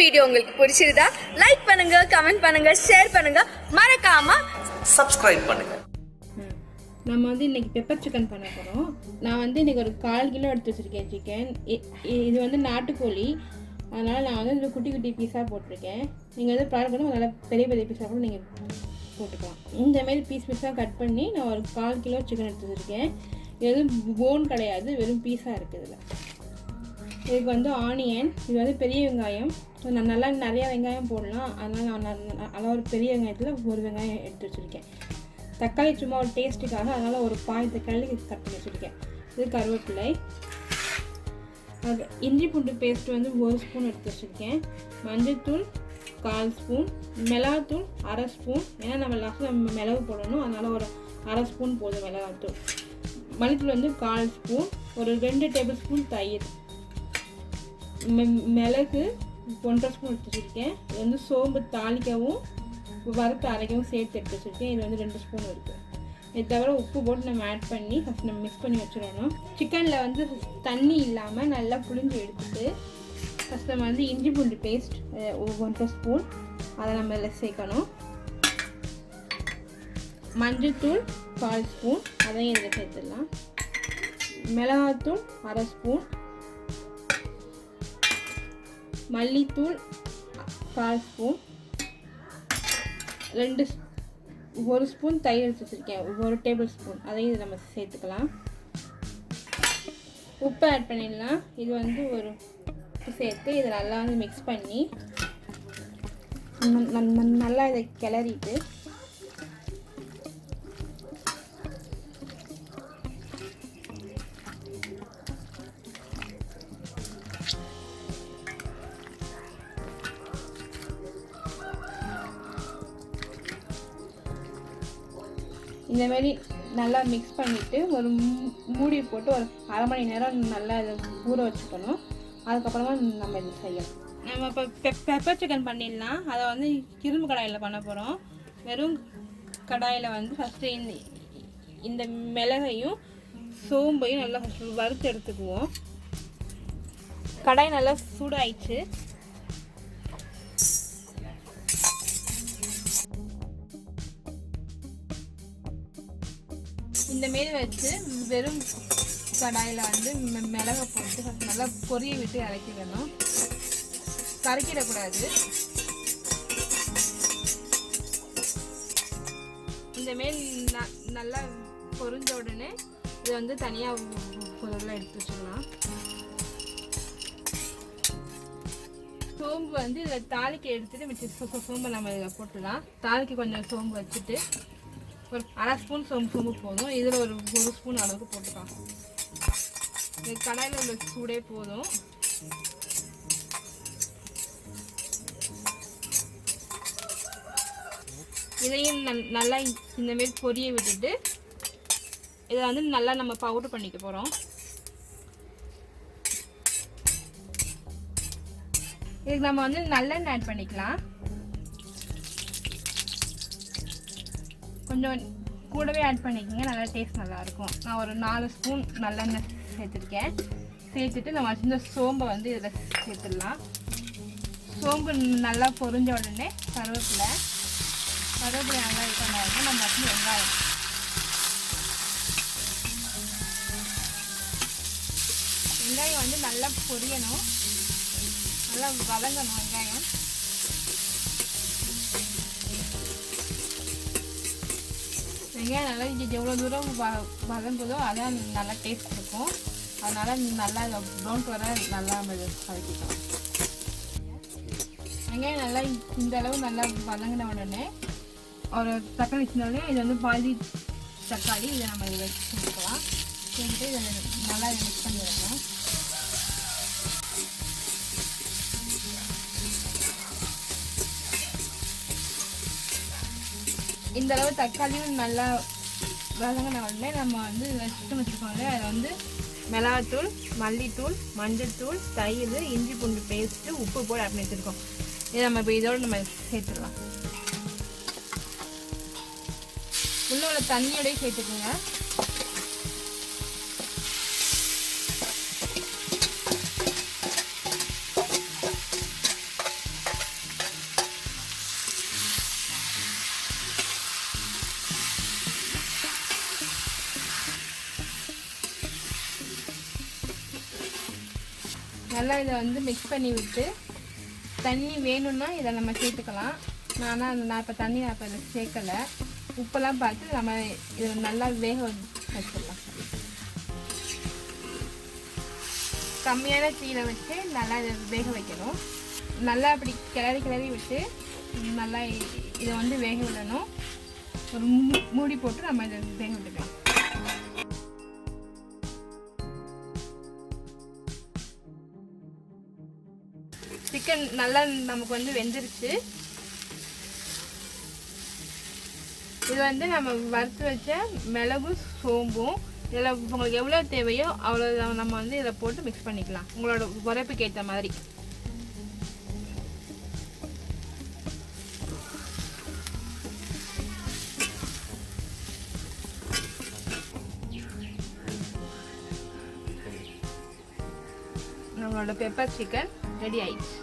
Video உங்களுக்கு பிடிச்சிருந்தா like பண்ணுங்க, கமெண்ட் பண்ணுங்க, ஷேர் பண்ணுங்க, மறக்காம சப்ஸ்கிரைப் பண்ணுங்க. நம்ம வந்து இன்னைக்கு பெப்பர் சிக்கன் பண்ண போகிறோம். நான் வந்து இன்னைக்கு ஒரு 1/4 கிலோ எடுத்து வச்சுருக்கேன் சிக்கன். இது வந்து நாட்டுக்கோழி, அதனால் நான் வந்து இந்த குட்டி குட்டி பீஸாக போட்டிருக்கேன். நீங்கள் வந்து ப்ராடக்ட் வந்து நல்லா பெரிய பெரிய பீஸாக கூட நீங்கள் போட்டுக்கலாம். இந்தமாரி பீஸாக கட் பண்ணி நான் ஒரு 1/4 கிலோ சிக்கன் எடுத்து வச்சுருக்கேன். இது வந்து போன் கிடையாது, வெறும் பீஸாக இருக்குது. இதில் இதுக்கு வந்து ஆனியன், இது வந்து பெரிய வெங்காயம். நான் நல்லா நிறையா வெங்காயம் போடலாம், அதனால் நான் ஒரு பெரிய வெங்காயத்தில் ஒரு வெங்காயம் எடுத்து வச்சுருக்கேன். தக்காளி சும்மா ஒரு டேஸ்ட்டுக்காக, அதனால் ஒரு பாதி தக்காளி கட் பண்ணி வச்சுருக்கேன். இது கருவேப்பிலை. அது இஞ்சி பூண்டு பேஸ்ட் வந்து 1 ஸ்பூன் எடுத்து வச்சுருக்கேன். மஞ்சள்தூள் 1/4 ஸ்பூன், மிளகாத்தூள் 1/2 ஸ்பூன். ஏன்னா நம்ம லாஸ்ட்டில் மிளகு போடணும், அதனால் ஒரு 1/2 ஸ்பூன் போதும் மிளகாத்தூள். மல்லித்தூள் வந்து 1/4 ஸ்பூன், ஒரு 2 டேபிள் ஸ்பூன் தயிர், மிளகு 1/2 ஸ்பூன் எடுத்து வச்சுருக்கேன். இது வந்து சோம்பு தாளிக்கவும் வறுத்து அரைக்கவும் சேர்த்து எடுத்து வச்சுருக்கேன். இது வந்து 2 ஸ்பூன் இருக்குது. இது தவிர உப்பு போட்டு நம்ம ஆட் பண்ணி ஃபஸ்ட் நம்ம மிக்ஸ் பண்ணி வச்சிடணும். சிக்கனில் வந்து தண்ணி இல்லாமல் நல்லா புளிஞ்சு எடுத்துட்டு ஃபஸ்ட் நம்ம வந்து இஞ்சி பூண்டு பேஸ்ட் 1/2 ஸ்பூன் அதை நம்ம இதில் சேர்க்கணும். மஞ்சள்தூள் 1/4 ஸ்பூன், அதையும் இதில் சேர்த்துடலாம். மிளகாத்தூள் 1/2 ஸ்பூன், மல்லித்தூள் 1/4 ஸ்பூன், 1 ஸ்பூன் தயிர் எடுத்து வச்சுருக்கேன், 1 டேபிள் ஸ்பூன், அதையும் இது நம்ம சேர்த்துக்கலாம். உப்பு ஆட் பண்ணிடலாம். இது வந்து ஒரு உப்பு சேர்த்து இதை நல்லா வந்து மிக்ஸ் பண்ணி நல்லா இதை கிளறிட்டு இந்தமாரி நல்லா மிக்ஸ் பண்ணிவிட்டு ஒரு மூடி போட்டு ஒரு 1/2 மணி நேரம் நல்லா இதை ஊற வச்சுக்கணும். அதுக்கப்புறமா நம்ம இது செய்யலாம். நம்ம இப்போ பெப்பர் சிக்கன் பண்ணிடலாம். அதை வந்து இரும்பு கடாயில் பண்ண போகிறோம். வெறும் கடாயில் வந்து ஃபஸ்ட்டு இந்த மிளகையும் சோம்பையும் நல்லா வறுத்து எடுத்துக்குவோம். கடாய் நல்லா சூடாயிடுச்சு. இந்தமாரி வச்சு வெறும் கடாயில் வந்து மிளகை போட்டு நல்லா பொரிய விட்டு இறக்கிடணும். கரைக்கிடக்கூடாது. இந்தமாரி நல்லா பொரிஞ்ச உடனே இதை வந்து தனியாக பொருளை எடுத்து வச்சிடலாம். சோம்பு வந்து இதில் தாளிக்கு எடுத்துகிட்டு மிச்ச சோம்பை நம்ம இதில் போட்டுடலாம். தாளிக்கு கொஞ்சம் சோம்பு வச்சுட்டு ஒரு 1/2 ஸ்பூன் சோம்பு போதும். இதில் ஒரு 1 ஸ்பூன் அளவுக்கு போட்டுக்கலாம். இந்த கடாயில் உள்ள சூடே போதும். இதையும் நல்லா இந்தமாரி பொரிய விட்டுட்டு இதை வந்து நல்லா நம்ம பவுடர் பண்ணிக்க போகிறோம். இதுக்கு நம்ம வந்து நல்லெண்ணெய் ஆட் பண்ணிக்கலாம். கொஞ்சம் கூடவே ஆட் பண்ணிக்கோங்க, நல்லா டேஸ்ட் நல்லாயிருக்கும். நான் ஒரு 4 ஸ்பூன் நல்லெண்ணெய் சேர்த்துருக்கேன். சேர்த்துட்டு நம்ம இந்த சோம்பை வந்து இதில் சேர்த்துடலாம். சோம்பு நல்லா பொரிஞ்ச உடனே கருவேப்பிலை நல்லா இருக்கணும். நம்ம வந்து வெங்காயம் வந்து நல்லா பொரியணும், நல்லா வதங்கணும். வெங்காயம் நல்லா எவ்வளோ தூரம் வதங்குதோ அதான் நல்லா டேஸ்ட் இருக்கும். அதனால் நல்லா ப்ரௌன் கலராக நல்லா நம்ம வதக்கிக்கலாம். வெங்காயம் நல்லா இந்த அளவு நல்லா வதங்கின உடனே ஒரு தக்காளி வச்சுருந்தோடனே இது வந்து பாதி தக்காளி இதை நம்ம இதை சேர்த்துக்கலாம். சேர்த்துட்டு இதை நல்லா மிக்ஸ் பண்ணி வைக்கலாம். இந்த அளவு தக்காளியும் நல்லா வதங்கின உடனே நம்ம வந்து சிக்கன் வச்சுருக்கோங்க. அதில் வந்து மிளகாத்தூள், மல்லித்தூள், மஞ்சள்தூள், தயிர், இஞ்சி பூண்டு பேஸ்ட்டு, உப்பு போட்டு ஆட் பண்ணி வச்சுருக்கோம். இதை நம்ம இப்போ இதோடு நம்ம சேர்த்துடலாம். உள்ள தண்ணியோடய சேர்த்துக்குங்க. நல்லா இதை வந்து மிக்ஸ் பண்ணி விட்டு தண்ணி வேணும்னா இதை நம்ம சேர்த்துக்கலாம். நான் இப்போ தண்ணி இதை சேர்க்கலை. உப்பெல்லாம் பார்த்து நம்ம இதை நல்லா வேக வச்சிடலாம். கம்மியான தீயில வச்சு நல்லா இதை வேக வைக்கணும். நல்லா அப்படி கிளறி விட்டு நல்லா இதை வந்து வேக விடணும். ஒரு மூடி போட்டு நம்ம இதை வேக விட்டுக்கலாம். சிக்கன் நல்லா நமக்கு வந்து வெந்துருச்சு. இது வந்து நம்ம வறுத்து வச்ச மிளகும் சோம்பும் இதில் உங்களுக்கு எவ்வளோ தேவையோ அவ்வளோ நம்ம வந்து இதில் போட்டு மிக்ஸ் பண்ணிக்கலாம் உங்களோட உரைப்புக்கு ஏற்ற மாதிரி. நம்மளோட பெப்பர் சிக்கன் ரெடி ஆயிடுச்சு.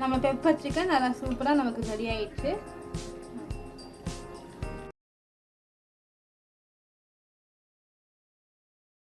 நம்ம பெப்பர் சிக்கன் நல்லா சூப்பராக நமக்கு ரெடி ஆயிடுச்சு.